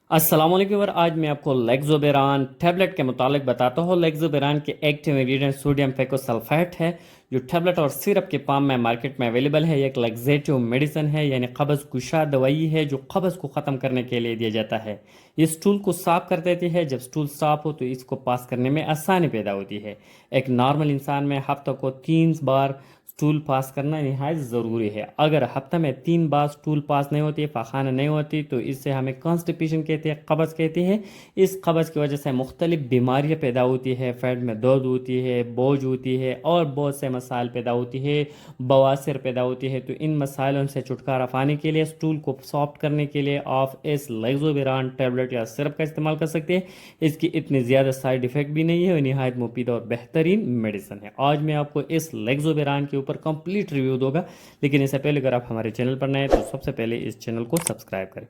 अस्सलाम वालेकुम और आज मैं आपको लेक्सोबेरान टैबलेट के मुतालिक बताता हूँ। लेक्सोबेरान के एक्टिव इंग्रेडिएंट सोडियम फेकोसल्फेट है, जो टैबलेट और सिरप के फॉर्म में मार्केट में अवेलेबल है। ये एक लैक्सेटिव मेडिसिन है, यानी कब्ज़ कुशा दवाई है जो कब्ज़ को ख़त्म करने के लिए दिया जाता है। ये स्टूल को साफ कर देती है। जब स्टूल साफ हो तो इसको पास करने में आसानी पैदा होती है। एक नॉर्मल इंसान में हफ्ते को 3 बार स्टूल पास करना नहायत ज़रूरी है। अगर हफ्ते में 3 बार स्टूल पास नहीं होती, पाखाना नहीं होती, तो इससे हमें कॉन्स्टिपेशन कहते हैं, कब्ज़ कहते हैं। इस कब्ज़ की वजह से मुख्तलिफ बीमारियाँ पैदा होती है, पेट में दर्द होती है, बोझ होती है और बहुत से मसाइल पैदा होती है, बवासीर पैदा होती है। तो इन मसाइलों से छुटकारा पाने के लिए, स्टूल को सॉफ्ट करने के लिए आप इस लेक्सोबेरान टैबलेट या सिरप का इस्तेमाल कर सकते हैं। इसकी इतनी ज़्यादा साइड इफ़ेक्ट भी नहीं है और नहायत मुफीद और बेहतरीन मेडिसिन है। आज मैं आपको इस लेक्सोबेरान के ऊपर कंप्लीट रिव्यू दूंगा, लेकिन इससे पहले अगर आप हमारे चैनल पर नए हैं तो सबसे पहले इस चैनल को सब्सक्राइब करें।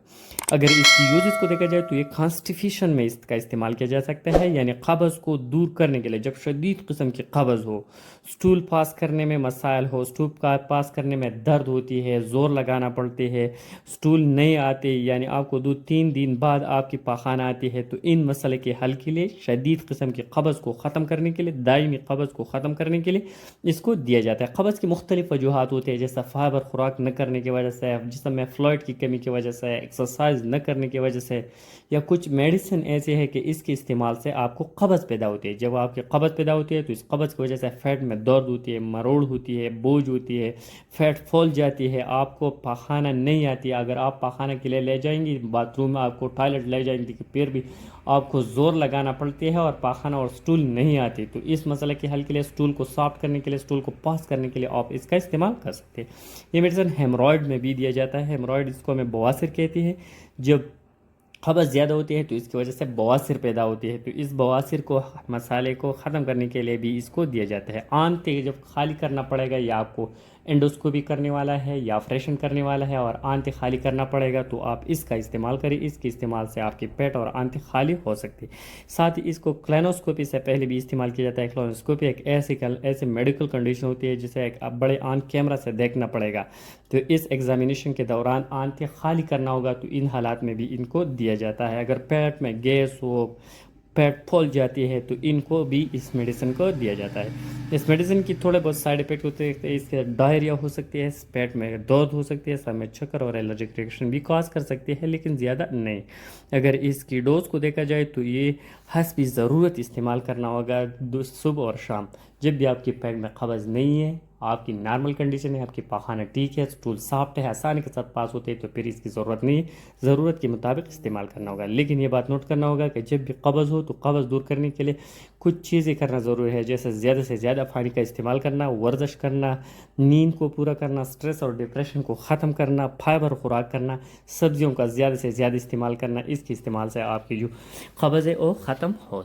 अगर इसकी यूजेस को देखा जाए तो ये कॉन्स्टिपेशन में इसका इस्तेमाल किया जा सकता है, यानी कब्ज़ को दूर करने के लिए। जब शदीद किस्म की कब्ज़ हो, स्टूल पास करने में मसाइल हो, स्टूल का पास करने में दर्द होती है, ज़ोर लगाना पड़ती है, स्टूल नहीं आते, यानी आपको 2-3 दिन बाद आपकी पाखाना आती है, तो इन मसले के हल के लिए, शदीद किस्म की कब्ज़ को ख़त्म करने के लिए, दायमी कब्ज़ को ख़त्म करने के लिए इसको दिया जाता है। कब्ज़ की मुख्तलिफ वजूहत होती है, जैसे फाइबर खुराक न करने की वजह से, जिसम में फ्लूइड की कमी की वजह से, एक्सरसाइज न करने की वजह से, या कुछ मेडिसिन ऐसे है कि इसके इस्तेमाल से आपको कब्ज़ पैदा होती है। जब आपकी कब्ज़ पैदा होती है तो इस कब्ज़ की वजह से फैट में दर्द होती है, मरोड़ होती है, बोझ होती है, फैट फूल जाती है, आपको पाखाना नहीं आती। अगर आप पाखाना के लिए ले जाएंगी बाथरूम में, आपको टॉयलेट ले जाएंगी कि फिर भी आपको ज़ोर लगाना पड़ती है और पाखाना और स्टूल नहीं आती। तो इस मसले के हल के लिए, स्टूल को सॉफ्ट करने के लिए, स्टूल को पास करने के लिए आप इसका इस्तेमाल कर सकते हैं। ये मेडिसिन हेमरॉयड में भी दिया जाता है। हेमरॉयड इसको हमें बवासीर कहती है। जब खबस ज़्यादा होती है तो इसकी वजह से बवासीर पैदा होती है, तो इस बवासीर को, मसाले को ख़त्म करने के लिए भी इसको दिया जाता है। आंत जब खाली करना पड़ेगा, या आपको एंडोस्कोपी करने वाला है या ऑपरेशन करने वाला है और आंत खाली करना पड़ेगा, तो आप इसका इस्तेमाल करें। इसके इस्तेमाल से आपकी पेट और आंत खाली हो सकती है। साथ ही इसको क्लेनोस्कोपी से पहले भी इस्तेमाल किया जाता है। क्लेनोस्कोपी एक ऐसी मेडिकल कंडीशन होती है जिसे एक बड़े आंत कैमरा से देखना पड़ेगा। तो इस एग्जामिनेशन के दौरान आंतें खाली करना होगा, तो इन हालात में भी इनको दिया जाता है। अगर पेट में गैस हो, पेट फूल जाती है, तो इनको भी इस मेडिसिन को दिया जाता है। इस मेडिसिन की थोड़े बहुत साइड इफेक्ट होते हैं। इसके डायरिया हो सकती है, पेट में दर्द हो सकती है, सर में चक्कर और एलर्जिक रिएक्शन भी कॉज कर सकती है, लेकिन ज़्यादा नहीं। अगर इसकी डोज को देखा जाए तो ये हस्बी ज़रूरत इस्तेमाल करना होगा, सुबह और शाम। जब भी आपकी पेट में कब्ज़ नहीं है, आपकी नॉर्मल कंडीशन है, आपकी पाखाना ठीक है, स्टूल सॉफ्ट है, आसानी के साथ पास होते हैं, तो फिर इसकी ज़रूरत नहीं है। ज़रूरत के मुताबिक इस्तेमाल करना होगा। लेकिन ये बात नोट करना होगा कि जब भी कब्ज़ हो तो कब्ज़ दूर करने के लिए कुछ चीज़ें करना ज़रूरी है, जैसे ज़्यादा से ज़्यादा पानी का इस्तेमाल करना, वर्जिश करना, नींद को पूरा करना, स्ट्रेस और डिप्रेशन को ख़त्म करना, फाइबर खुराक करना, सब्जियों का ज़्यादा से ज़्यादा इस्तेमाल करना। इसके इस्तेमाल से आपकी जो कब्ज़ है वो ख़त्म हो।